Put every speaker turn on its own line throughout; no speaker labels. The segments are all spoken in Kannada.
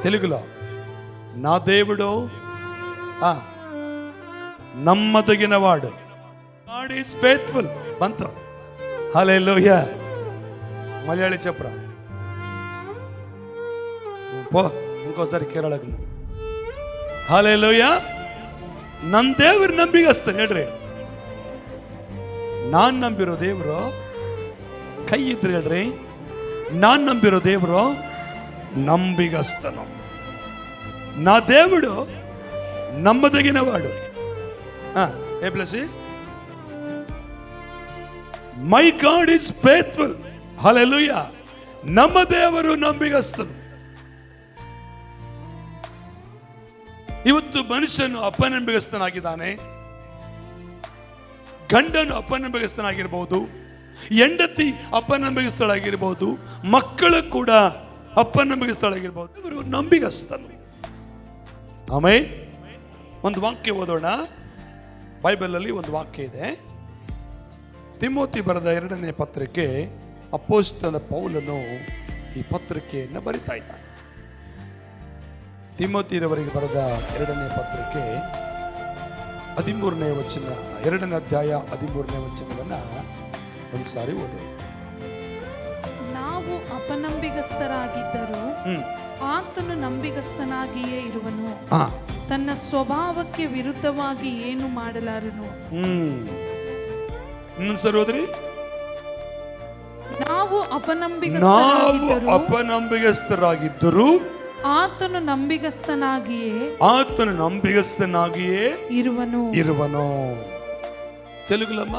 తెలుగులో నా దేవుడు నమ్మదగినవాడు. గాడ్ ఈజ్ ఫేత్ఫుల్ బంత. హల్లెలూయా. మలయాళి చెప్పరా ಪೋ ಇಂಕೋಸಾರಿ ಕೇರಳಕ್ಕೆ. ಹಲ್ಲೆಲೂಯಾ. ನನ್ನ ದೇವರು ನಂಬಿಗಸ್ತಾನೆ ಹೇಳ್ರಿ. ನಾನ್ ನಂಬಿರೋ ದೇವರು ಕೈ ಇದ್ರೆ ಹೇಳ್ರಿ, ನಾನ್ ನಂಬಿರೋ ದೇವರು ನಂಬಿಗಸ್ತನು. నా దేవుడు నమ్మదగినవాడు. A plus my God is faithful. Hallelujah. ನಮ್ಮ ದೇವರು ನಂಬಿಗಸ್ತನು. ಇವತ್ತು ಮನುಷ್ಯನು ಅಪನಂಬಿಗಸ್ತನಾಗಿದ್ದಾನೆ. ಗಂಡನು ಅಪನಂಬಿಗಸ್ತನಾಗಿರಬಹುದು, ಹೆಂಡತಿ ಅಪನಂಬಿಗಸ್ತಳಾಗಿರಬಹುದು, ಮಕ್ಕಳು ಕೂಡ ಅಪನಂಬಿಗಸ್ತಳಾಗಿರಬಹುದು. ಇವರು ನಂಬಿಗಸ್ತನು. ಆಮೇನ್. ಒಂದು ವಾಕ್ಯ ಓದೋಣ. ಬೈಬಲ್ ಅಲ್ಲಿ ಒಂದು ವಾಕ್ಯ ಇದೆ. ತಿಮೋತಿ ಬರೆದ 2ನೇ ಪತ್ರಿಕೆ, ಅಪೊಸ್ತಲ ಪೌಲನು ಈ ಪತ್ರಿಕೆಯನ್ನು ಬರಿತಾ ಇದ್ದಾನೆ. ತಿಮೋತಿಯವರಿಗೆ ಬರೆದ 2ನೇ ಪತ್ರಿಕೆ 13ನೇ ವಚನ, 2ನೇ ಅಧ್ಯಾಯ 13ನೇ ವಚನವನ್ನ ಒಂದ್ಸಾರಿ ಓದಿ.
ನಾವು ಅಪನಂಬಿಗಸ್ತರಾಗಿದ್ದರೂ ಆತನು ನಂಬಿಗಸ್ತನಾಗಿಯೇ ಇರುವನು. ತನ್ನ ಸ್ವಭಾವಕ್ಕೆ ವಿರುದ್ಧವಾಗಿ ಏನು ಮಾಡಲಾರನು.
ಇನ್ನೊಂದ್ಸರಿ ಹೋದ್ರಿ.
ನಾವು
ಅಪನಂಬಿಗಸ್ತರಾಗಿದ್ದರೂ
ಆತನು ನಂಬಿಗಸ್ತನಾಗಿಯೇ
ಇರುವನು. ತೆಲುಗುಲಮ್ಮ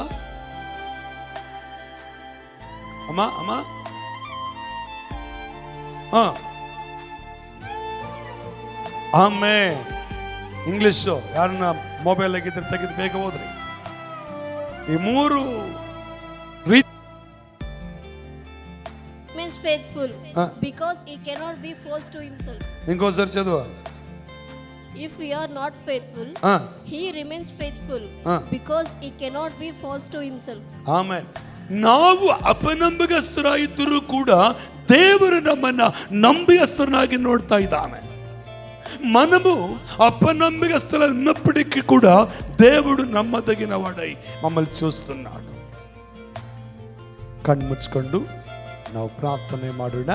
ಅಮ್ಮ ಅಮ್ಮ ಆಮೇ. ಇಂಗ್ಲಿಷ್ ಯಾರನ್ನ ಮೊಬೈಲ್ ಆಗಿದ್ರೆ ತೆಗೆದು ಬೇಗ ಹೋದ್ರಿ. ಈ 3 ರೀತಿ
means faithful because he cannot be false to himself.
ಇಂಕೋಸರ್ ಚದುವ.
If we are not faithful, he remains faithful because he cannot be false to himself.
Amen. ನಾವು ಅಪನಂಬಿಗಸ್ತರಾಗಿದ್ದರೂ ಕೂಡ ದೇವರು ನಮ್ಮನ್ನ ನಂಬಿಗಸ್ತರನ್ನಾಗಿ ನೋಡ್ತಾ ಇದ್ದಾನೆ. మనము అపనమ్మికస్తులైనప్పటికీ కూడా దేవుడు నమ్మదగిన వాడై మమ్మల్ని చూస్తున్నాడు. ಕಣ್ಮುಚ್ಕೊಂಡು ನಾವು ಪ್ರಾರ್ಥನೆ ಮಾಡೋಣ.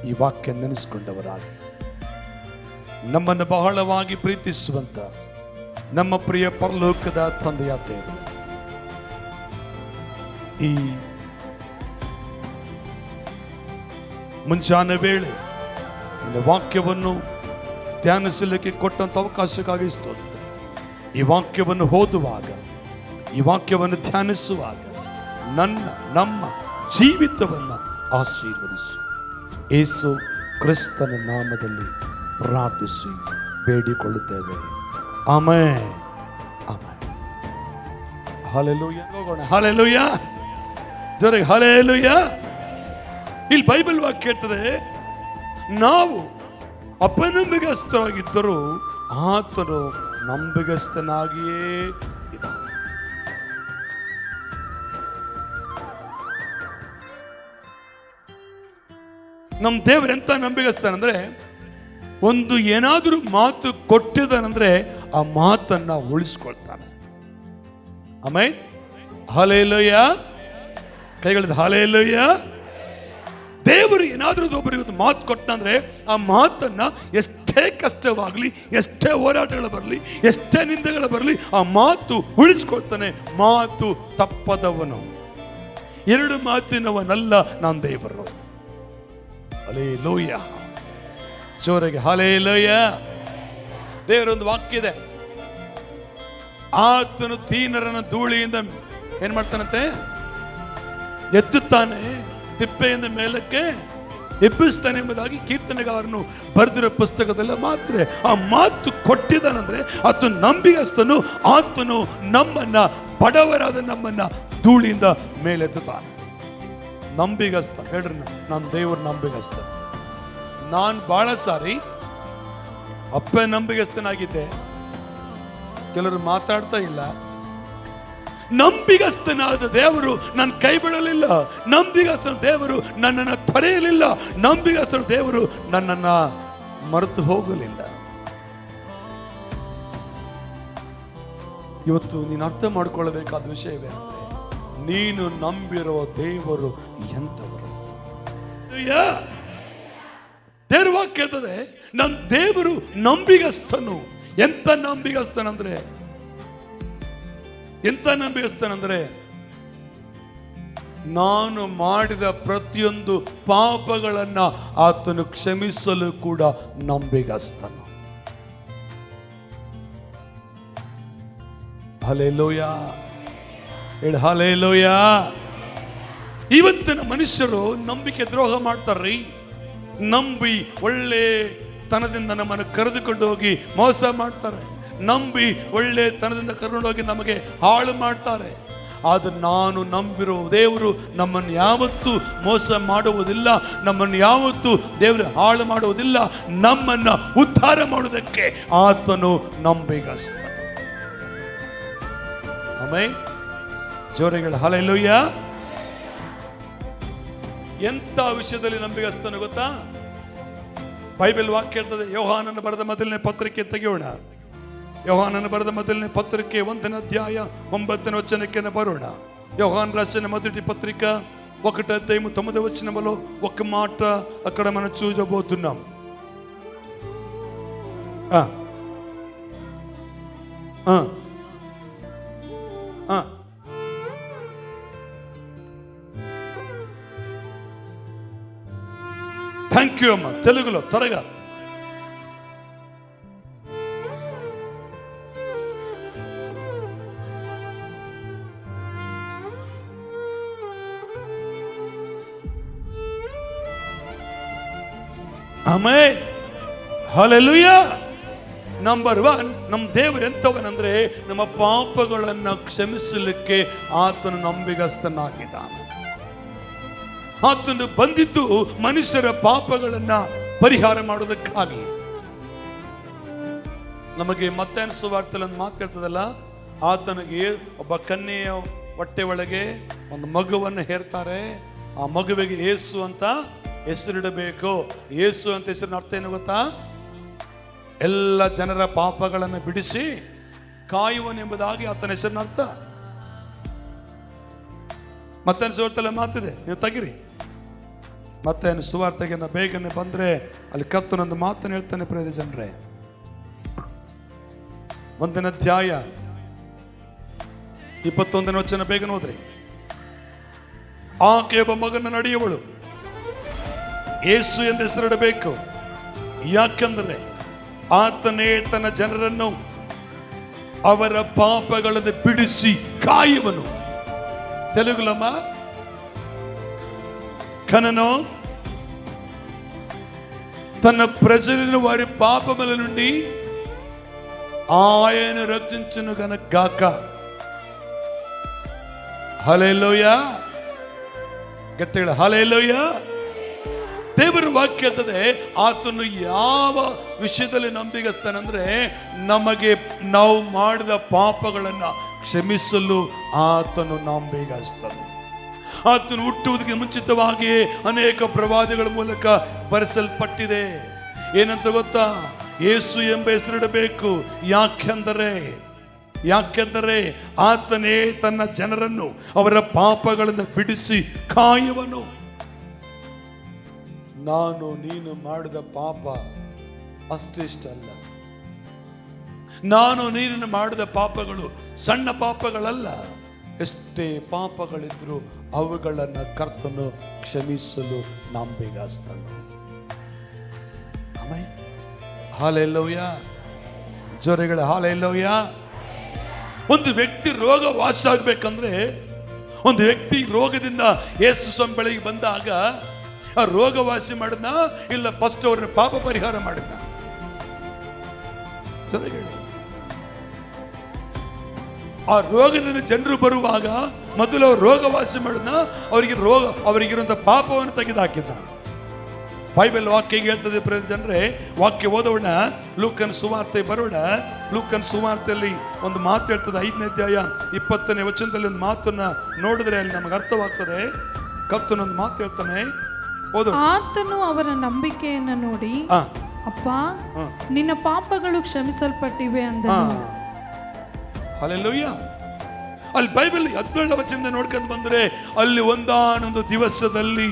ಈ ವಾಕ್ಯ ನೆನೆಸ್ಕೊಂಡವರಾಗಿ ನಮ್ಮನ್ನು ಬಹಳವಾಗಿ ಪ್ರೀತಿಸುವಂತ ನಮ್ಮ ಪ್ರಿಯ ಪರಲೋಕದ ತಂದೆಯ ದೇವರು, ಈ ಮುಂಜಾನೆ ವೇಳೆ ನಿನ್ನ ವಾಕ್ಯವನ್ನು ಧ್ಯಾನಿಸಲಿಕ್ಕೆ ಕೊಟ್ಟಂತ ಅವಕಾಶಕ್ಕಾಗಿ ಸ್ತೋತ್ರ. ಈ ವಾಕ್ಯವನ್ನು ಓದುವಾಗ, ಈ ವಾಕ್ಯವನ್ನು ಧ್ಯಾನಿಸುವಾಗ ನಮ್ಮ ಜೀವಿತವನ್ನು ಆಶೀರ್ವದಿಸು. ಯೇಸು ಕ್ರಿಸ್ತನ ನಾಮದಲ್ಲಿ ಪ್ರಾರ್ಥಿಸಿ ಬೇಡಿಕೊಳ್ಳುತ್ತೇವೆ. ಆಮೆನ್. ಆಮೆನ್. ಹಲ್ಲೆಲೂಯಾ. ಹೋಗೋಣ. ಹಲ್ಲೆಲೂಯಾ. ಜೋರಾಗಿ ಹಲ್ಲೆಲೂಯಾ. ಇಲ್ಲಿ ಬೈಬಲ್ ವಾಕ್ಯ ಹೇಳ್ತದೆ, ನಾವು ಅಪನಂಬಿಗಸ್ತರಾಗಿದ್ದರೂ ಆತನು ನಂಬಿಗಸ್ತನಾಗಿಯೇ ಇದ್ದಾನೆ. ನಮ್ಮ ದೇವರೆಂತ ನಂಬಿಗಸ್ತನಂದ್ರೆ, ಒಂದು ಏನಾದರೂ ಮಾತು ಕೊಟ್ಟಿದ್ದಾನಂದ್ರೆ ಆ ಮಾತನ್ನ ಉಳಿಸ್ಕೊಳ್ತಾನೆ. ಆಮೆನ್. ಹಲ್ಲೆಲೂಯಾ. ಕೈಗಳಿಂದ ಹಲ್ಲೆಲೂಯಾ. ದೇವರು ಏನಾದರೂ ಒಬ್ಬರಿಗೆ ಒಂದು ಮಾತು ಕೊಟ್ಟಂದ್ರೆ ಆ ಮಾತನ್ನ ಎಷ್ಟೇ ಕಷ್ಟವಾಗಲಿ, ಎಷ್ಟೇ ಹೋರಾಟಗಳು ಬರಲಿ, ಎಷ್ಟೇ ನಿಂದೆಗಳು ಬರಲಿ, ಆ ಮಾತು ಉಳಿಸ್ಕೊಳ್ತಾನೆ. ಮಾತು ತಪ್ಪದವನು, 2 ಮಾತಿನವನಲ್ಲ ನಾನು ದೇವರು. ಹಲ್ಲೆಲೂಯಾ. ಜೋರಾಗಿ ಹಲ್ಲೆಲೂಯಾ. ದೇವರೊಂದು ವಾಕ್ಯ ಇದೆ, ಆತನು ದೀನರನ್ನ ಧೂಳಿಯಿಂದ ಏನ್ ಮಾಡ್ತಾನಂತೆ, ಎತ್ತುತ್ತಾನೆ, ತಿಪ್ಪೆಯಿಂದ ಮೇಲಕ್ಕೆ ಎಬ್ಬಿಸ್ತಾನೆ ಎಂಬುದಾಗಿ ಕೀರ್ತನೆಗಾರನು ಬರೆದಿರೋ ಪುಸ್ತಕದಲ್ಲಿ ಮಾತ್ರ ಆ ಮಾತು ಕೊಟ್ಟಿದ್ದಾನಂದ್ರೆ ಆತನು ನಂಬಿಗಸ್ತನು. ಆತನು ನಮ್ಮನ್ನ, ಬಡವರಾದ ನಮ್ಮನ್ನ ಧೂಳಿಯಿಂದ ಮೇಲೆತ್ತುತ್ತಾನೆ. ನಂಬಿಗಸ್ತ ಹೇಳ್ರಿ, ನನ್ನ ದೇವರು ನಂಬಿಗಸ್ತ. ನಾನು ಬಹಳ ಸಾರಿ ನಂಬಿಗಸ್ತನಾಗಿದ್ದೆ. ಕೆಲವರು ಮಾತಾಡ್ತಾ ಇಲ್ಲ. ನಂಬಿಗಸ್ತನಾದ ದೇವರು ನನ್ನ ಕೈ ಬಿಡಲಿಲ್ಲ. ನಂಬಿಗಸ್ತನ ದೇವರು ನನ್ನನ್ನು ತೊರೆಯಲಿಲ್ಲ. ನಂಬಿಗಸ್ತನ ದೇವರು ನನ್ನನ್ನ ಮರೆತು ಹೋಗಲಿಲ್ಲ. ಇವತ್ತು ನೀನು ಅರ್ಥ ಮಾಡಿಕೊಳ್ಳಬೇಕಾದ ವಿಷಯವೇನೆಂದ್ರೆ, ನೀನು ನಂಬಿರುವ ದೇವರು ಎಂತವರು. ದೇವ್ರ ವಾಕ್ಯ ಹೇಳ್ತದೆ, ನನ್ನ ದೇವರು ನಂಬಿಗಸ್ತನು. ಎಂತ ನಂಬಿಗಸ್ತನಂದ್ರೆ ನಾನು ಮಾಡಿದ ಪ್ರತಿಯೊಂದು ಪಾಪಗಳನ್ನ ಆತನು ಕ್ಷಮಿಸಲು ಕೂಡ ನಂಬಿಗಸ್ತನು. ಹಲ್ಲೆಲೂಯಾ, ಹೇಳು ಹಲ್ಲೆಲೂಯಾ. ಇವತ್ತಿನ ಮನುಷ್ಯರು ನಂಬಿಕೆ ದ್ರೋಹ ಮಾಡ್ತಾರ್ರಿ. ನಂಬಿ ಒಳ್ಳೆ ತನದಿಂದ ನಮ್ಮನ್ನು ಕರೆದುಕೊಂಡು ಹೋಗಿ ಮೋಸ ಮಾಡ್ತಾರೆ. ನಂಬಿ ಒಳ್ಳೆ ತನದಿಂದ ಕರ್ಕೊಂಡು ಹೋಗಿ ನಮಗೆ ಹಾಳು ಮಾಡ್ತಾರೆ. ಆದ್ರೆ ನಾನು ನಂಬಿರೋ ದೇವರು ನಮ್ಮನ್ನು ಯಾವತ್ತೂ ಮೋಸ ಮಾಡುವುದಿಲ್ಲ, ನಮ್ಮನ್ನು ಯಾವತ್ತೂ ದೇವರು ಹಾಳು ಮಾಡುವುದಿಲ್ಲ. ನಮ್ಮನ್ನು ಉದ್ಧಾರ ಮಾಡುವುದಕ್ಕೆ ಆತನು ನಂಬಿಗಸ್ತ. ಆಮೆನ್. ಜೋರಿಗಳ ಹಲ್ಲೆಲೂಯಾ. ಎಂತ ವಿಷಯದಲ್ಲಿ ನಂಬಿಗಸ್ತನು ಗೊತ್ತಾ? ಬೈಬಲ್ ವಾಕ್ಯ ಹೇಳ್ತದೆ, ಯೋಹಾನನ ಬರೆದ ಮೊದಲನೇ ಪತ್ರಿಕೆ ತೆಗೆಯೋಣ. ಯೋಹಾನನ ಬರೆದ ಮೊದಲನೇ ಪತ್ರಿಕೆ 1ನೇ ಅಧ್ಯಾಯ 9ನೇ ವಚನಕ್ಕೆ ಬರೋಣ. యోహాను రాసిన మొదటి పత్రిక 1:9 ఒక మాట అక్కడ మనం చూడబోతున్నాం. థ్యాంక్ యూ అమ్మా. తెలుగులో త్వరగా. ಆಮೆನ್. ಹಲ್ಲೆಲೂಯಾ. ನಂಬರ್ 1, ನಮ್ಮ ದೇವರು ಎಂತವನಂದ್ರೆ ನಮ್ಮ ಪಾಪಗಳನ್ನು ಕ್ಷಮಿಸಲಿಕ್ಕೆ ಆತನು ನಂಬಿಗಸ್ತನಾಗಿದ್ದಾನೆ. ಆತನು ಬಂದಿದ್ದು ಮನುಷ್ಯರ ಪಾಪಗಳನ್ನ ಪರಿಹಾರ ಮಾಡೋದಕ್ಕಾಗಿ. ನಮಗೆ ಮತ್ತಾಯನ ಸುವಾರ್ತೆಯಲ್ಲಿ ಒಂದು ಮಾತು ಹೇಳ್ತದಲ್ಲ, ಆತನಿಗೆ ಒಬ್ಬ ಕನ್ಯೆಯ ಹೊಟ್ಟೆ ಒಳಗೆ ಒಂದು ಮಗುವನ್ನು ಹೇರ್ತಾರೆ. ಆ ಮಗುವಿಗೆ ಯೇಸು ಅಂತ ಹೆಸರಿಡಬೇಕು. ಯೇಸು ಅಂತ ಹೆಸರಿನ ಅರ್ಥ ಏನು ಗೊತ್ತಾ? ಎಲ್ಲ ಜನರ ಪಾಪಗಳನ್ನು ಬಿಡಿಸಿ ಕಾಯುವನೆಂಬುದಾಗಿ ಆತನ ಹೆಸರಿನ ಅರ್ಥ. ಮತ್ತಾಯನ ಸುವಾರ್ತೆಯಲ್ಲಿ ಮಾತಿದೆ, ನೀವು ತೆಗಿರಿ. ಮತ್ತಾಯನ ಸುವಾರ್ತೆಗೆ ಬೇಗನೆ ಬಂದ್ರೆ ಅಲ್ಲಿ ಕರ್ತನೊಂದು ಮಾತನ್ನು ಹೇಳ್ತಾನೆ. ಪ್ರಿಯ ಜನರೇ, 1ನೇ ಅಧ್ಯಾಯ 21ನೇ ವಚನ ಬೇಗನೆ ಹೋದ್ರಿ. ಆಕೆ ಒಬ್ಬ ಮಗನ ನಡೆಯುವಳು, ಯೇಸು ಎಂದು ಹೆಸರಿಡಬೇಕು. ಯಾಕಂದ್ರೆ ಆತನೇ ತನ್ನ ಜನರನ್ನು ಅವರ ಪಾಪಗಳನ್ನು ಬಿಡಿಸಿ ಕಾಯುವನು. తెలుగులమ్మ, కనను తన ప్రజలను వారి పాపముల నుండి ఆయన రక్షించును గనక. హల్లెలూయా. ಗಟ್ಟಿಗಳ ಹಲ್ಲೆಲೂಯಾ. ದೇವರ ವಾಕ್ಯ ಹೇಳ್ತದೆ, ಆತನು ಯಾವ ವಿಷಯದಲ್ಲಿ ನಂಬಿಗಸ್ತನಂದ್ರೆ ನಮಗೆ ನಾವು ಮಾಡಿದ ಪಾಪಗಳನ್ನ ಕ್ಷಮಿಸಲು ಆತನು ನಂಬಿಗಸ್ತನು. ಆತನು ಹುಟ್ಟುವುದಕ್ಕೆ ಮುಂಚಿತವಾಗಿ ಅನೇಕ ಪ್ರವಾದಿಗಳ ಮೂಲಕ ಬರೆಸಲ್ಪಟ್ಟಿದೆ. ಏನಂತ ಗೊತ್ತಾ? ಯೇಸು ಎಂಬ ಹೆಸರಿಡಬೇಕು. ಯಾಕೆಂದರೆ ಆತನೇ ತನ್ನ ಜನರನ್ನು ಅವರ ಪಾಪಗಳನ್ನು ಬಿಡಿಸಿ ಕಾಯುವನು. ನಾನು ನೀನು ಮಾಡಿದ ಪಾಪ ಅಷ್ಟಿಷ್ಟಲ್ಲ. ನಾನು ನೀನು ಮಾಡಿದ ಪಾಪಗಳು ಸಣ್ಣ ಪಾಪಗಳಲ್ಲ. ಎಷ್ಟೇ ಪಾಪಗಳಿದ್ರು ಅವುಗಳನ್ನು ಕರ್ತನು ಕ್ಷಮಿಸಲು ನಂಬಿಗಸ್ತನು. ಆಮೆನ್. ಹಲ್ಲೆಲೂಯಾ. ಜೋರೆಗಳ ಹಲ್ಲೆಲೂಯಾ. ಒಂದು ವ್ಯಕ್ತಿ ರೋಗ ವಾಸ ಆಗ್ಬೇಕಂದ್ರೆ, ಒಂದು ವ್ಯಕ್ತಿ ರೋಗದಿಂದ ಯೇಸು ಸ್ವಾಮಿ ಬಳಿಗೆ ಬಂದಾಗ ಆ ರೋಗ ವಾಸಿ ಮಾಡಿದ್ನ, ಇಲ್ಲ ಫಸ್ಟ್ ಅವ್ರನ್ನ ಪಾಪ ಪರಿಹಾರ ಮಾಡಿದ್ನ? ಆ ರೋಗದಿಂದ ಜನರು ಬರುವಾಗ ಮೊದಲು ಅವ್ರು ರೋಗ ವಾಸಿ ಮಾಡಿದ್ನ, ಅವರಿಗಿರುವಂತ ಪಾಪವನ್ನು ತೆಗೆದುಹಾಕಿದ್ದ. ಬೈಬಲ್ ವಾಕ್ಯ ಹೇಳ್ತದೆ. ಪ್ರಿಯ ಜನರೇ, ವಾಕ್ಯ ಓದೋಣ. ಲೂಕನ ಸುವಾರ್ತೆ ಬರೋಣ. ಲೂಕನ ಸುವಾರ್ತೆಯಲ್ಲಿ ಒಂದು ಮಾತು ಹೇಳ್ತದೆ. 5ನೇ ಅಧ್ಯಾಯ 20ನೇ ವಚನದಲ್ಲಿ ಒಂದು ಮಾತನ್ನ ನೋಡಿದ್ರೆ ಅಲ್ಲಿ ನಮಗೆ ಅರ್ಥವಾಗ್ತದೆ. ಕರ್ತನೊಂದು ಮಾತು ಹೇಳ್ತಾನೆ, ಓದೋಣ.
ಆತನು ಅವರ ನಂಬಿಕೆಯನ್ನು ನೋಡಿ ಅಪ್ಪ
ಹ.
ನಿನ್ನ ಪಾಪಗಳು ಕ್ಷಮಿಸಲ್ಪಟ್ಟಿವೆ ಅಂದನು.
ಹಲ್ಲೆಲೂಯಾ. ಅಲ್ಲಿ ಬೈಬಲ್ 17 ವಚನದಿಂದ ನೋಡ್ಕೊಂಡು ಬಂದ್ರೆ ಅಲ್ಲಿ ಒಂದಾನೊಂದು ದಿವಸದಲ್ಲಿ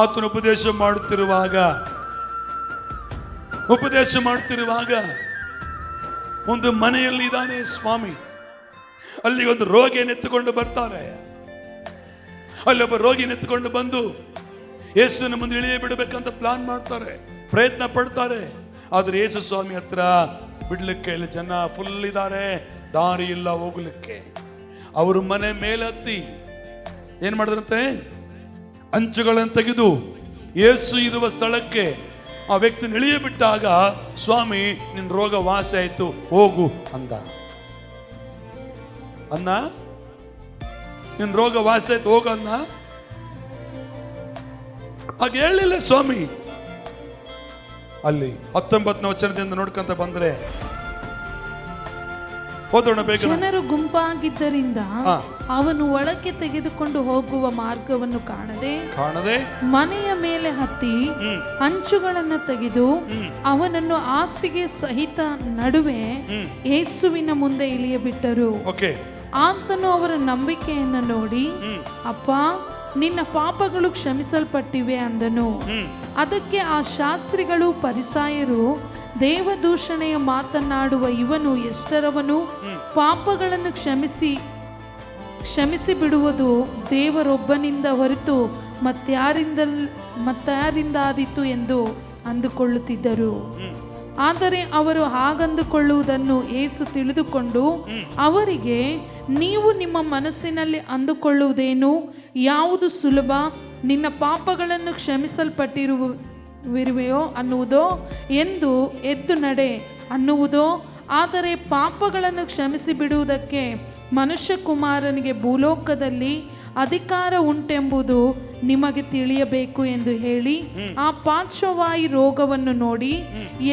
ಆತನ ಉಪದೇಶ ಮಾಡುತ್ತಿರುವಾಗ ಒಂದು ಮನೆಯಲ್ಲಿ ಇದ್ದಾನೆ ಸ್ವಾಮಿ. ಅಲ್ಲಿ ಒಂದು ರೋಗಿಯನ್ನೆತ್ತುಕೊಂಡು ಬರ್ತಾರೆ. ಅಲ್ಲೊಬ್ಬ ರೋಗಿಯನ್ನೆತ್ತುಕೊಂಡು ಬಂದು ಯೇಸುವಿನ ಮುಂದೆ ಇಳಿಯ ಬಿಡಬೇಕಂತ ಪ್ಲಾನ್ ಮಾಡ್ತಾರೆ, ಪ್ರಯತ್ನ ಪಡ್ತಾರೆ. ಆದ್ರೆ ಯೇಸು ಸ್ವಾಮಿ ಹತ್ರ ಬಿಡ್ಲಿಕ್ಕೆ ಇಲ್ಲಿ ಜನ ಫುಲ್ ಇದ್ದಾರೆ, ದಾರಿ ಇಲ್ಲ ಹೋಗ್ಲಿಕ್ಕೆ. ಅವರು ಮನೆ ಮೇಲೆ ಹತ್ತಿ ಏನ್ ಮಾಡಿದ್ರಂತೆ, ಅಂಚುಗಳನ್ನು ತೆಗೆದು ಯೇಸು ಇರುವ ಸ್ಥಳಕ್ಕೆ ಆ ವ್ಯಕ್ತಿ ಇಳಿಯ ಬಿಟ್ಟಾಗ ಸ್ವಾಮಿ ನಿನ್ ರೋಗ ವಾಸಿ ಆಯ್ತು ಹೋಗು ಅಂದ. ನಿನ್ ರೋಗ ವಾಸಿ ಆಯ್ತು ಹೋಗು ಅನ್ನ. ಹಾಗೆ ಹೇಳಿಲ್ಲ ಸ್ವಾಮಿ. ಅಲ್ಲಿ 19ನೇ ವಚನದಿಂದ ನೋಡ್ಕೊಂತ ಬಂದ್ರೆ ಓದೋಣ ಬೇಗ.
ಜನರು ಗುಂಪಾಗಿದ್ದರಿಂದ ಅವನು ಒಳಕ್ಕೆ ತೆಗೆದುಕೊಂಡು ಹೋಗುವ ಮಾರ್ಗವನ್ನು ಕಾಣದೆ ಮನೆಯ ಮೇಲೆ ಹತ್ತಿ ಅಂಚುಗಳನ್ನು ತೆಗೆದು ಅವನನ್ನು ಹಾಸಿಗೆ ಸಹಿತ ನಡುವೆ ಯೇಸುವಿನ ಮುಂದೆ ಇಳಿಯ ಬಿಟ್ಟರು. ಆತನು ಅವರ ನಂಬಿಕೆಯನ್ನು ನೋಡಿ, ಅಪ್ಪ ನಿನ್ನ ಪಾಪಗಳು ಕ್ಷಮಿಸಲ್ಪಟ್ಟಿವೆ ಅಂದನು. ಅದಕ್ಕೆ ಆ ಶಾಸ್ತ್ರಿಗಳು ಫರಿಸಾಯರು, ದೇವದೂಷಣೆಯ ಮಾತನಾಡುವ ಇವನು ಎಷ್ಟರವನು, ಪಾಪಗಳನ್ನು ಕ್ಷಮಿಸಿ ಬಿಡುವುದು ದೇವರೊಬ್ಬನಿಂದ ಹೊರತು ಮತ್ತಾರಿಂದಾದೀತು ಎಂದು ಅಂದುಕೊಳ್ಳುತ್ತಿದ್ದರು. ಆದರೆ ಅವರು ಹಾಗಂದುಕೊಳ್ಳುವುದನ್ನು ಯೇಸು ತಿಳಿದುಕೊಂಡು ಅವರಿಗೆ, ನೀವು ನಿಮ್ಮ ಮನಸ್ಸಿನಲ್ಲಿ ಅಂದುಕೊಳ್ಳುವುದೇನು? ಯಾವುದು ಸುಲಭ? ನಿನ್ನ ಪಾಪಗಳನ್ನು ಕ್ಷಮಿಸಲ್ಪಟ್ಟಿರುವೆಯೋ ಅನ್ನುವುದೋ, ಎಂದು ಎದ್ದು ನಡೆ ಅನ್ನುವುದೋ? ಆದರೆ ಪಾಪಗಳನ್ನು ಕ್ಷಮಿಸಿ ಬಿಡುವುದಕ್ಕೆ ಮನುಷ್ಯ ಕುಮಾರನಿಗೆ ಭೂಲೋಕದಲ್ಲಿ ಅಧಿಕಾರ ಉಂಟೆಂಬುದು ನಿಮಗೆ ತಿಳಿಯಬೇಕು ಎಂದು ಹೇಳಿ ಆ ಪಾರ್ಶ್ವವಾಯು ರೋಗವನ್ನು ನೋಡಿ,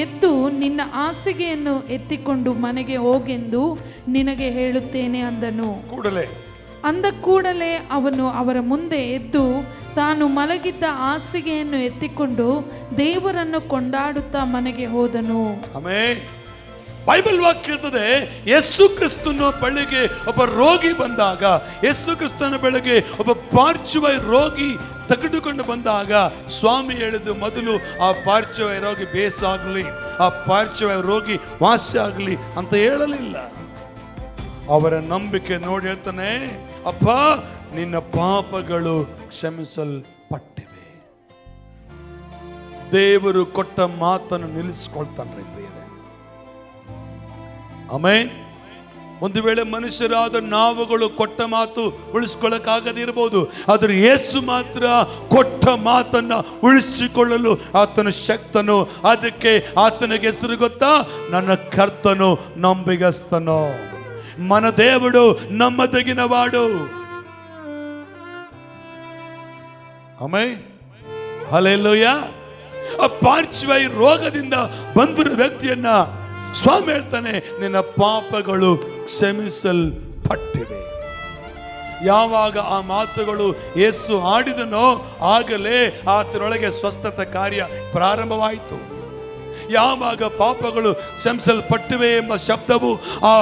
ಎದ್ದು ನಿನ್ನ ಹಾಸಿಗೆಯನ್ನು ಎತ್ತಿಕೊಂಡು ಮನೆಗೆ ಹೋಗೆಂದು ನಿನಗೆ ಹೇಳುತ್ತೇನೆ ಅಂದನು. ಅಂದ ಕೂಡಲೇ ಅವನು ಅವರ ಮುಂದೆ ಎದ್ದು ತಾನು ಮಲಗಿದ್ದ ಹಾಸಿಗೆಯನ್ನು ಎತ್ತಿಕೊಂಡು ದೇವರನ್ನು ಕೊಂಡಾಡುತ್ತಾ ಮನೆಗೆ ಹೋದನು.
ಆಮೆನ್. ಬೈಬಲ್ ವಾಕ್ಯ ಇರ್ತದೆ, ಯೇಸು ಕ್ರಿಸ್ತನ ಬಳಿಗೆ ಒಬ್ಬ ರೋಗಿ ಬಂದಾಗ, ಯೇಸು ಕ್ರಿಸ್ತನ ಬಳಿಗೆ ಒಬ್ಬ ಪಾರ್ಶ್ವವಾಯು ರೋಗಿ ತೆಗೆದುಕೊಂಡು ಬಂದಾಗ ಸ್ವಾಮಿ ಹೇಳಿದ್ದು ಮೊದಲು ಆ ಪಾರ್ಶ್ವವಾಯು ರೋಗಿ ಬೇಸಾಗಲಿ, ಆ ಪಾರ್ಶ್ವವಾಯು ರೋಗಿ ವಾಸಿ ಆಗಲಿ ಅಂತ ಹೇಳಲಿಲ್ಲ. ಅವರ ನಂಬಿಕೆ ನೋಡಿ ಹೇಳ್ತಾನೆ, ಅಪ್ಪ ನಿನ್ನ ಪಾಪಗಳು ಕ್ಷಮಿಸಲ್ಪಟ್ಟಿವೆ. ದೇವರು ಕೊಟ್ಟ ಮಾತನ್ನು ನಿಲ್ಲಿಸ್ಕೊಳ್ತಾನೆ ಪ್ರಿಯರೇ. ಆಮೆನ್. ಒಂದು ವೇಳೆ ಮನುಷ್ಯರಾದ ನಾವುಗಳು ಕೊಟ್ಟ ಮಾತು ಉಳಿಸ್ಕೊಳ್ಳಕ್ಕಾಗದಿರಬಹುದು, ಆದ್ರೆ ಯೇಸು ಮಾತ್ರ ಕೊಟ್ಟ ಮಾತನ್ನ ಉಳಿಸಿಕೊಳ್ಳಲು ಆತನ ಶಕ್ತನು. ಅದಕ್ಕೆ ಆತನಿಗೆ ಹೆಸರು ಗೊತ್ತಾ? ನನ್ನ ಕರ್ತನು ನಂಬಿಗಸ್ತನು, మన దేవుడు నమ్మదగినవాడు. ಆಮೆನ್. ಹಲ್ಲೆಲೂಯಾ. ಆ ಪಾರ್ಶ್ವವಾಯು ರೋಗದಿಂದ ಬಂದಿರೋ ವ್ಯಕ್ತಿಯನ್ನ ಸ್ವಾಮಿ ಹೇಳ್ತಾನೆ, ನಿನ್ನ ಪಾಪಗಳು ಕ್ಷಮಿಸಲ್ಪಟ್ಟಿವೆ. ಯಾವಾಗ ಆ ಮಾತುಗಳು ಯೇಸು ಆಡಿದನೋ ಆಗಲೇ ಆತನೊಳಗೆ ಸ್ವಸ್ಥತೆ ಕಾರ್ಯ ಪ್ರಾರಂಭವಾಯಿತು. ಯಾವಾಗ ಪಾಪಗಳು ಕ್ಷಮಿಸಲ್ಪಟ್ಟಿವೆ ಎಂಬ ಶಬ್ದವು ಆ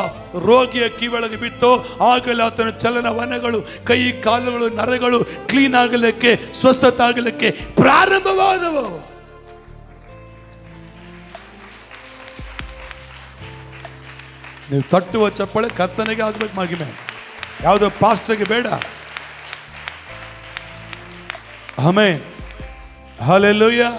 ರೋಗಿಯ ಕಿವಿಯೊಳಗೆ ಬಿತ್ತೋ ಆಗಲೇ ಆತನ ಚಲನವಲನಗಳು, ಕೈ ಕಾಲುಗಳು, ನರಗಳು ಕ್ಲೀನ್ ಆಗಲಿಕ್ಕೆ, ಸ್ವಸ್ಥತೆ ಆಗಲಿಕ್ಕೆ ಪ್ರಾರಂಭವಾದವು. ನೀವು ತಟ್ಟುವ ಚಪ್ಪಳೆ ಕರ್ತನಿಗೆ ಆಗ್ಬೇಕು ಮಹಿಮೆ, ಯಾವುದೋ ಪಾಸ್ಟರ್ಗೆ ಬೇಡ. ಆಮೆನ್. ಹಲ್ಲೆಲೂಯಾ.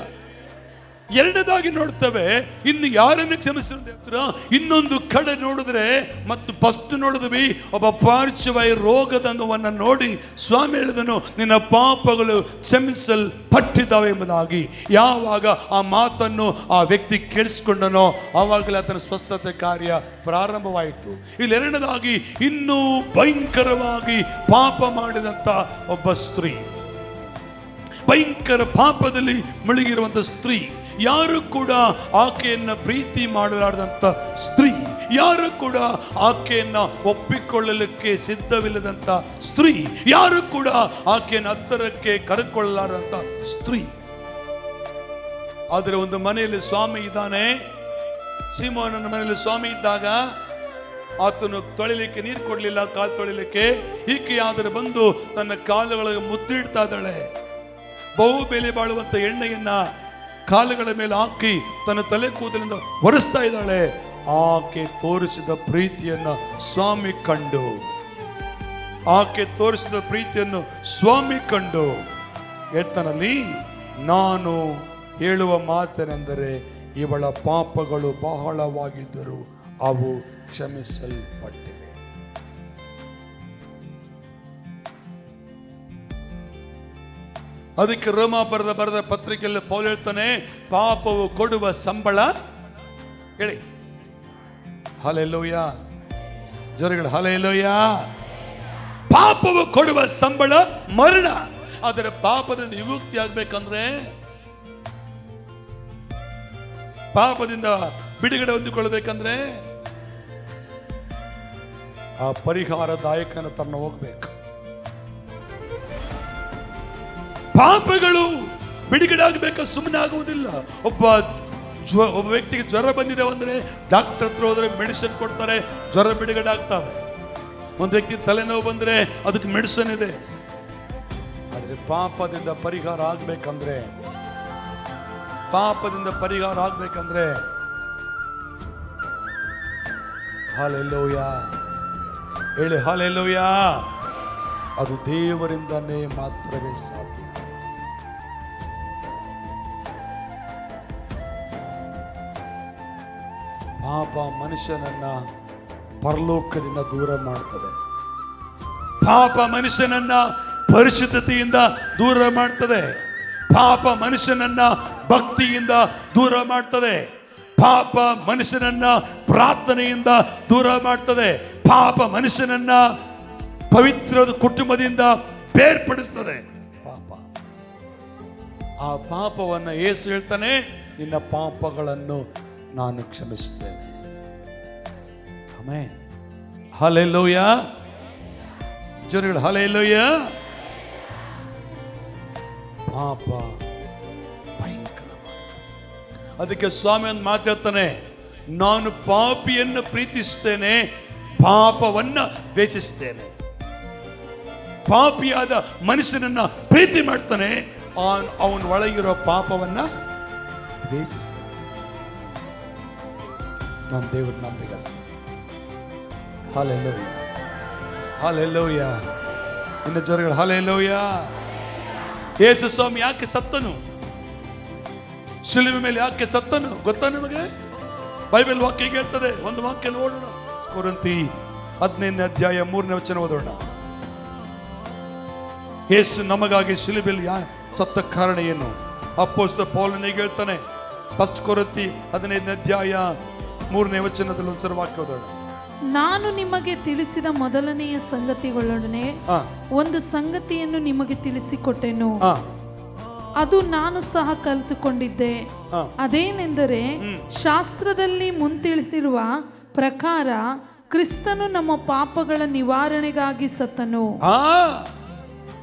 ಎರಡನೇದಾಗಿ ನೋಡ್ತೇವೆ, ಇನ್ನು ಯಾರನ್ನು ಕ್ಷಮಿಸಿದ್ರು. ಇನ್ನೊಂದು ಕಡೆ ನೋಡಿದ್ರೆ, ಮತ್ತು ಫಸ್ಟ್ ನೋಡಿದ್ವಿ, ಒಬ್ಬ ಪಾರ್ಶ್ವವಾಯು ರೋಗದವನ್ನ ನೋಡಿ ಸ್ವಾಮಿ ಹೇಳಿದನು, ನಿನ್ನ ಪಾಪಗಳು ಕ್ಷಮಿಸಲ್ಪಟ್ಟಿದ್ದಾವೆ ಎಂಬುದಾಗಿ. ಯಾವಾಗ ಆ ಮಾತನ್ನು ಆ ವ್ಯಕ್ತಿ ಕೇಳಿಸ್ಕೊಂಡನೋ ಆವಾಗಲೇ ಆತನ ಸ್ವಸ್ಥತೆ ಕಾರ್ಯ ಪ್ರಾರಂಭವಾಯಿತು. ಇಲ್ಲಿ ಎರಡನೇದಾಗಿ, ಇನ್ನೂ ಭಯಂಕರವಾಗಿ ಪಾಪ ಮಾಡಿದಂತ ಒಬ್ಬ ಸ್ತ್ರೀ, ಭಯಂಕರ ಪಾಪದಲ್ಲಿ ಮುಳುಗಿರುವಂತ ಸ್ತ್ರೀ, ಯಾರು ಕೂಡ ಆಕೆಯನ್ನ ಪ್ರೀತಿ ಮಾಡಲಾರದಂತ ಸ್ತ್ರೀ, ಯಾರು ಕೂಡ ಆಕೆಯನ್ನ ಒಪ್ಪಿಕೊಳ್ಳಲಿಕ್ಕೆ ಸಿದ್ಧವಿಲ್ಲದಂತ ಸ್ತ್ರೀ, ಯಾರು ಕೂಡ ಆಕೆಯನ್ನು ಹತ್ತಿರಕ್ಕೆ ಕರೆಕೊಳ್ಳಲಾರದಂತ ಸ್ತ್ರೀ. ಆದರೆ ಒಂದು ಮನೆಯಲ್ಲಿ ಸ್ವಾಮಿ ಇದ್ದಾನೆ. ಸೀಮೋನನ ಮನೆಯಲ್ಲಿ ಸ್ವಾಮಿ ಇದ್ದಾಗ ಆತನು ತೊಳಿಲಿಕ್ಕೆ ನೀರು ಕೊಡ್ಲಿಲ್ಲ, ಕಾಲು ತೊಳಿಲಿಕ್ಕೆ. ಈಕೆ ಆದರೆ ಬಂದು ತನ್ನ ಕಾಲುಗಳಿಗೆ ಮುತ್ತಿಡ್ತಾ ಇದ್ದಾಳೆ. ಬಹು ಬೆಲೆ ಬಾಳುವಂತ ಎಣ್ಣೆಯನ್ನ ಕಾಲುಗಳ ಮೇಲೆ ಹಾಕಿ ತನ್ನ ತಲೆ ಕೂದಲಿಂದ ಒರೆಸ್ತಾ ಇದ್ದಾಳೆ. ಆಕೆ ತೋರಿಸಿದ ಪ್ರೀತಿಯನ್ನ ಸ್ವಾಮಿ ಕಂಡು, ಆಕೆ ತೋರಿಸಿದ ಪ್ರೀತಿಯನ್ನು ಸ್ವಾಮಿ ಕಂಡು ಹೇಳ್ತಾನಲ್ಲಿ, ನಾನು ಹೇಳುವ ಮಾತೇನೆಂದರೆ ಇವಳ ಪಾಪಗಳು ಬಹಳವಾಗಿದ್ದರು, ಅವು ಕ್ಷಮಿಸಲ್ಪಟ್ಟಿವೆ. ಅದಕ್ಕೆ ರೋಮ ಬರೆದ ಪತ್ರಿಕೆಯಲ್ಲಿ ಪೌಲ್ ಹೇಳ್ತಾನೆ, ಪಾಪವು ಕೊಡುವ ಸಂಬಳ, ಹೇಳಿ ಹಲ್ಲೆಲೂಯಾ, ಜೋರಗಳು ಹಲ್ಲೆಲೂಯಾ. ಪಾಪವು ಕೊಡುವ ಸಂಬಳ ಮರಣ. ಆದರೆ ಪಾಪದಿಂದ ವಿಮುಕ್ತಿ ಆಗ್ಬೇಕಂದ್ರೆ, ಪಾಪದಿಂದ ಬಿಡುಗಡೆ ಹೊಂದಿಕೊಳ್ಳಬೇಕಂದ್ರೆ ಆ ಪರಿಹಾರದಾಯಕನ ತನ್ನ ಹೋಗ್ಬೇಕು. ಪಾಪಗಳು ಬಿಡುಗಡೆ ಆಗಬೇಕು, ಸುಮ್ಮನೆ ಆಗುವುದಿಲ್ಲ. ಒಬ್ಬ ವ್ಯಕ್ತಿಗೆ ಜ್ವರ ಬಂದಿದೆ ಅಂದ್ರೆ ಡಾಕ್ಟರ್ ಹತ್ರ ಹೋದ್ರೆ ಮೆಡಿಸಿನ್ ಕೊಡ್ತಾರೆ, ಜ್ವರ ಬಿಡುಗಡೆ ಆಗ್ತವೆ. ಒಂದು ವ್ಯಕ್ತಿ ತಲೆನೋವು ಬಂದ್ರೆ ಅದಕ್ಕೆ ಮೆಡಿಸಿನ್ ಇದೆ. ಆದ್ರೆ ಪಾಪದಿಂದ ಪರಿಹಾರ ಆಗ್ಬೇಕಂದ್ರೆ, ಪಾಪದಿಂದ ಪರಿಹಾರ ಆಗ್ಬೇಕಂದ್ರೆ ಹಲ್ಲೆಲೂಯಾ, ಹೇಳಿ ಹಲ್ಲೆಲೂಯಾ, ಅದು ದೇವರಿಂದನೇ ಮಾತ್ರವೇ ಸಾಧ್ಯ. ಪಾಪ ಮನುಷ್ಯನನ್ನ ಪರಲೋಕದಿಂದ ದೂರ ಮಾಡ್ತದೆ. ಪಾಪ ಮನುಷ್ಯನನ್ನ ಪರಿಶುದ್ಧತೆಯಿಂದ ದೂರ ಮಾಡ್ತದೆ. ಪಾಪ ಮನುಷ್ಯನನ್ನ ಭಕ್ತಿಯಿಂದ ದೂರ ಮಾಡ್ತದೆ. ಪಾಪ ಮನುಷ್ಯನನ್ನ ಪ್ರಾರ್ಥನೆಯಿಂದ ದೂರ ಮಾಡ್ತದೆ. ಪಾಪ ಮನುಷ್ಯನನ್ನ ಪವಿತ್ರ ಕುಟುಂಬದಿಂದ ಬೇರ್ಪಡಿಸ್ತದೆ. ಪಾಪ, ಆ ಪಾಪವನ್ನ ಯೇಸು ಹೇಳ್ತಾನೆ, ನಿನ್ನ ಪಾಪಗಳನ್ನು ನಾನು ಕ್ಷಮಿಸ್ತೇನೆ. ಆಮೆನ್, ಹಲ್ಲೆಲೂಯಾ, ಜೋರಗಳು ಹಲ್ಲೆಲೂಯಾ. ಪಾಪ ಭಯಂಕರ. ಅದಕ್ಕೆ ಸ್ವಾಮಿ ಒಂದು ಮಾತಾಡ್ತಾನೆ, ನಾನು ಪಾಪಿಯನ್ನು ಪ್ರೀತಿಸ್ತೇನೆ, ಪಾಪವನ್ನ ದ್ವೇಷಿಸ್ತೇನೆ. ಪಾಪಿಯಾದ ಮನುಷ್ಯನನ್ನ ಪ್ರೀತಿ ಮಾಡ್ತಾನೆ, ಅವನ ಒಳಗಿರೋ ಪಾಪವನ್ನ ದ್ವೇಷಿಸ್ತಾನೆ. ನಾನು ದೇವರ ನಂಬಿಗಸ್ತ. ಹಲ್ಲೆಲೂಯಾ, ಹಲ್ಲೆಲೂಯಾ, ಇನ್ನು ಜೋರಗಳು ಹಲ್ಲೆಲೂಯಾ. ಯೇಸು ಸ್ವಾಮಿ ಯಾಕೆ ಸತ್ತನು? ಶಿಲುಬೆ ಮೇಲೆ ಯಾಕೆ ಸತ್ತನು ಗೊತ್ತಾ ನಿಮಗೆ? ಬೈಬಲ್ ವಾಕ್ಯ ಹೇಳ್ತದೆ. ಒಂದು ವಾಕ್ಯ ನೋಡೋಣ, ಕೊರಿಂಥಿ 15ನೇ ಅಧ್ಯಾಯ 3ನೇ ವಚನ ಓದೋಣ. ಯೇಸು ನಮಗಾಗಿ ಶಿಲುಬೆಯಲ್ಲಿ ಸತ್ತ ಕಾರಣ ಏನು? ಅಪೊಸ್ತಲ ಪೌಲನಿಗೆ ಹೇಳ್ತಾನೆ, ಫಸ್ಟ್ ಕೊರಿಂಥಿ 15ನೇ ಅಧ್ಯಾಯ 3ನೇ ವಚನದಲ್ಲಿ ಒಂದ್ಸಲ ವಾಕ್ಯ ಓದೋಣ.
ನಾನು ನಿಮಗೆ ತಿಳಿಸಿದ ಮೊದಲನೆಯ ಸಂಗತಿಗಳೊಡನೆ ಒಂದು ಸಂಗತಿಯನ್ನು ನಿಮಗೆ ತಿಳಿಸಿಕೊಟ್ಟೆನು, ಅದು ನಾನು ಸಹ ಕಲಿತುಕೊಂಡಿದ್ದೆ. ಅದೇನೆಂದರೆ, ಶಾಸ್ತ್ರದಲ್ಲಿ ಮುಂತಿಳಿದಿರುವ ಪ್ರಕಾರ ಕ್ರಿಸ್ತನು ನಮ್ಮ ಪಾಪಗಳ ನಿವಾರಣೆಗಾಗಿ ಸತ್ತನು.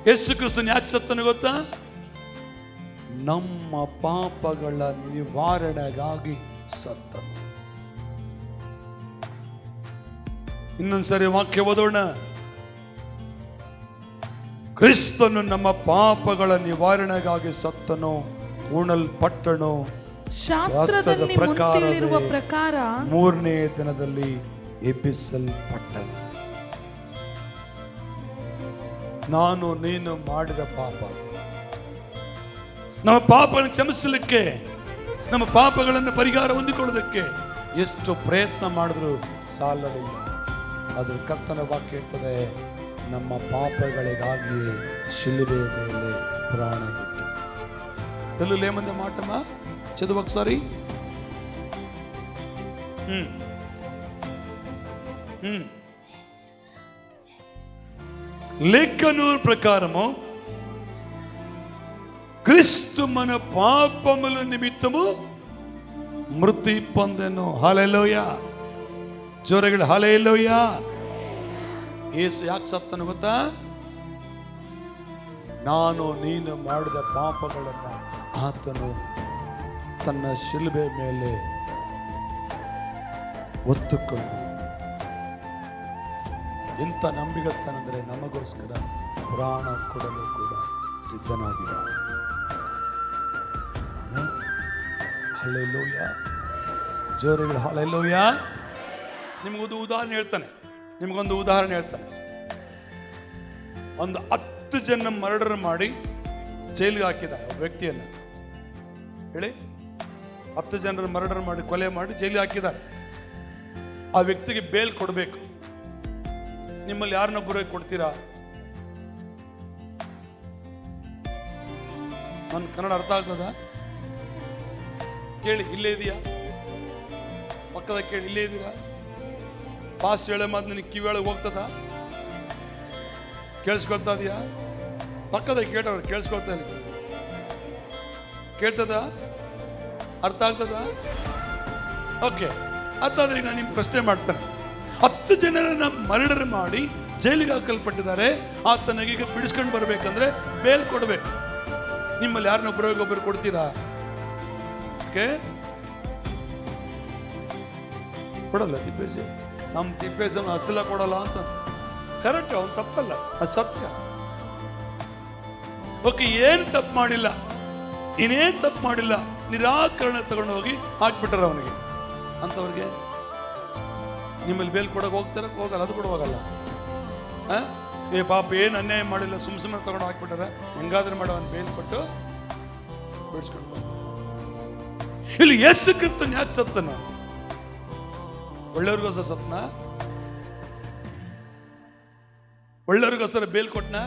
ಯೇಸು ಕ್ರಿಸ್ತನು ಯಾಕೆ ಸತ್ತನು ಗೊತ್ತಾ? ನಮ್ಮ ಪಾಪಗಳ ನಿವಾರಣೆಗಾಗಿ ಸತ್ತನು. ಇನ್ನೊಂದ್ಸರಿ ವಾಕ್ಯ ಓದೋಣ. ಕ್ರಿಸ್ತನು ನಮ್ಮ ಪಾಪಗಳ ನಿವಾರಣೆಗಾಗಿ ಸತ್ತನು, ಉಣಲ್ಪಟ್ಟನು,
ಶಾಸ್ತ್ರದಲ್ಲಿ ಮುಂತಿಳಿರುವ ಪ್ರಕಾರ
3ನೇ ದಿನದಲ್ಲಿ ಎಬ್ಬಿಸಲ್ಪಟ್ಟನು. ನಾನು ನೀನು ಮಾಡಿದ ಪಾಪ, ನಮ್ಮ ಪಾಪಗಳನ್ನು ಕ್ಷಮಿಸಲಿಕ್ಕೆ, ನಮ್ಮ ಪಾಪಗಳನ್ನು ಪರಿಹಾರ ಹೊಂದಿಕೊಳ್ಳೋದಕ್ಕೆ ಎಷ್ಟು ಪ್ರಯತ್ನ ಮಾಡಿದ್ರು ಸಾಲಲಿಲ್ಲ. ಅದು ಕರ್ತನ ವಾಕ್ಯ ಇರ್ತದೆ, ನಮ್ಮ ಪಾಪಗಳಿಗಾಗಿ ಶಿಲುಬೆ ಮೇಲೆ ಪ್ರಾಣ ಬಿಟ್ಟು. తెలుగులో ఏముంది మాటమా? చదువు ఒకసారి. లేఖను ప్రకారము క్రీస్తు మన పాపముల నిమిత్తము మృతి పొందెను. హల్లెలూయా, ಜೋರಗಳು ಹಲ್ಲೆಲೂಯಾ. ಯೇಸು ಯಾಕೆ ಸತ್ತನು ಗೊತ್ತಾ? ನಾನು ನೀನು ಮಾಡಿದ ಪಾಪಗಳನ್ನ ಆತನು ತನ್ನ ಶಿಲುಬೆ ಮೇಲೆ ಒತ್ತುಕೊಂಡು, ಇಂಥ ನಂಬಿಗಸ್ತನೆಂದರೆ ನಮಗೋಸ್ಕರ ಪ್ರಾಣ ಕೊಡಲು ಕೂಡ ಸಿದ್ಧನಾಗಿದ್ದಾನೆ. Hallelujah, ಜೋರಿಗಳು hallelujah. ನಿಮಗೊಂದು ಉದಾಹರಣೆ ಹೇಳ್ತಾನೆ. ಒಂದು 10 ಜನ ಮರ್ಡರ್ ಮಾಡಿ ಜೈಲಿಗೆ ಹಾಕಿದ್ದಾರೆ ಒಬ್ಬ ವ್ಯಕ್ತಿಯನ್ನ. ಹೇಳಿ, 10 ಜನರ ಮರ್ಡರ್ ಮಾಡಿ ಕೊಲೆ ಮಾಡಿ ಜೈಲಿಗೆ ಹಾಕಿದ್ದಾರೆ. ಆ ವ್ಯಕ್ತಿಗೆ ಬೇಲ್ ಕೊಡಬೇಕು. ನಿಮ್ಮಲ್ಲಿ ಯಾರನ್ನೊಬ್ಬರು ಕೊಡ್ತೀರಾ? ನನ್ನ ಕನ್ನಡ ಅರ್ಥ ಆಗ್ತದ? ಕೇಳಿ, ಇಲ್ಲೇ ಇದೆಯಾ? ಪಕ್ಕದ ಕೇಳಿ, ಇಲ್ಲೇ ಇದ್ದೀರಾ? ಪಾಸ್ಟ್ ಹೇಳೋ ಮಾತು ನಿನಗೆ ಕಿವಿಯೊಳಗೆ ಹೋಗ್ತದ? ಕೇಳಿಸ್ಕೊಳ್ತಾ ಇದೆಯಾ? ಪಕ್ಕದ ಕೇಳೋರು ಕೇಳಿಸ್ಕೊಳ್ತಾ ಇಲ್ಲ, ಕೇಳ್ತದ? ಅರ್ಥ ಆಗ್ತದ? ಓಕೆ, ಅರ್ಥಾದ್ರೆ ನಾನು ನಿಮ್ಗೆ ಪ್ರಶ್ನೆ ಮಾಡ್ತೇನೆ. 10 ಜನರನ್ನ ಮರ್ಡರ್ ಮಾಡಿ ಜೈಲಿಗೆ ಹಾಕಲ್ಪಟ್ಟಿದ್ದಾರೆ. ಆತನಿಗೆ ಈಗ ಬಿಡಿಸ್ಕೊಂಡು ಬರ್ಬೇಕಂದ್ರೆ ಬೇಲ್ ಕೊಡ್ಬೇಕು. ನಿಮ್ಮಲ್ಲಿ ಯಾರನ್ನೊಬ್ಬರಿಗೊಬ್ಬರು ಕೊಡ್ತೀರಾ? ಓಕೆ, ಕೊಡಲ್ಲ. ತಿಪ್ಪೇಸಿ ನಮ್ಮ ತಿಪ್ಪೇಸಿ ಅಸಲ ಕೊಡಲ್ಲ ಅಂತ ಕರೆಕ್ಟ್, ಅವನು ತಪ್ಪಲ್ಲ, ಅದು ಸತ್ಯ. ಓಕೆ, ಏನ್ ತಪ್ಪು ಮಾಡಿಲ್ಲ, ಇನ್ನೇನ್ ತಪ್ಪು ಮಾಡಿಲ್ಲ, ನಿರಾಕರಣೆ ತಗೊಂಡು ಹೋಗಿ ಹಾಕ್ಬಿಟ್ಟಾರ ಅವನಿಗೆ. ಅಂತವ್ರಿಗೆ ನಿಮ್ಮಲ್ಲಿ ಬೇಲ್ ಕೊಡಕ್ಕೆ ಹೋಗ್ತಾರ? ಹೋಗಲ್ಲ, ಅದು ಕೂಡ ಹೋಗಲ್ಲ. ಏ ಪಾಪ ಏನು ಅನ್ಯಾಯ ಮಾಡಿಲ್ಲ, ಸುಮ್ಮನೆ ತಗೊಂಡು ಹಾಕ್ಬಿಟ್ಟಾರ, ಹೆಂಗಾದ್ರೂ ಮಾಡೋ ಅವ್ನು ಬೇಲ್ ಕೊಟ್ಟು ಬಿಡಿಸ್ಕೊಂಡು ಬಂದ. ಇಲ್ಲಿ ಯೇಸು ಕ್ರಿಸ್ತನ್ ಯಾಕೆ ಸತ್ತನ? ಒಳ್ಳೆಯವ್ರಿಗೋಸ್ಕರ ಸತ್ನ? ಒಳ್ಳೆಯವ್ರಿಗೋಸ್ಕರ ಬೇಲ್ ಕೊಟ್ನ?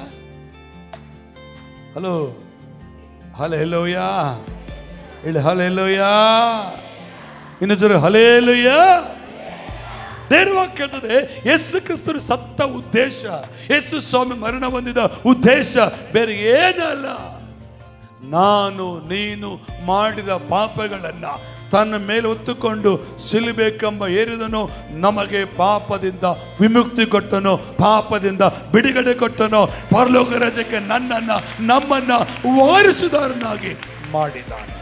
ಹಲೋ, ಹಲ್ಲೆಲೂಯಾ ಹೇಳಿ, ಹಲ್ಲೆಲೂಯಾ. ಇನ್ನು ಜೋರು ಹಲ್ಲೆಲೂಯಾ. ನೇರವಾಗಿ ಕೇಳ್ತದೆ, ಯೇಸು ಕ್ರಿಸ್ತರು ಸತ್ತ ಉದ್ದೇಶ, ಯೇಸು ಸ್ವಾಮಿ ಮರಣ ಹೊಂದಿದ ಉದ್ದೇಶ ಬೇರೆ ಏನಲ್ಲ. ನಾನು ನೀನು ಮಾಡಿದ ಪಾಪಗಳನ್ನ ತನ್ನ ಮೇಲೆ ಹೊತ್ತುಕೊಂಡು ಶಿಲುಬೆಕೆಂಬ ಏರಿದನು. ನಮಗೆ ಪಾಪದಿಂದ ವಿಮುಕ್ತಿ ಕೊಟ್ಟನು, ಪಾಪದಿಂದ ಬಿಡುಗಡೆ ಕೊಟ್ಟನು, ಪರಲೋಕ ರಾಜ್ಯಕ್ಕೆ ನಮ್ಮನ್ನ ವಾರಸುದಾರನಾಗಿ ಮಾಡಿದ್ದಾನೆ.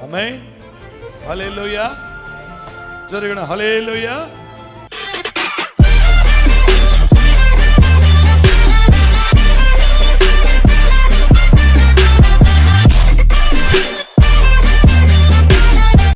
Amen, hallelujah. ಜೋರಿಗೋಣ ಹಲ್ಲೆಲೂಯಾ.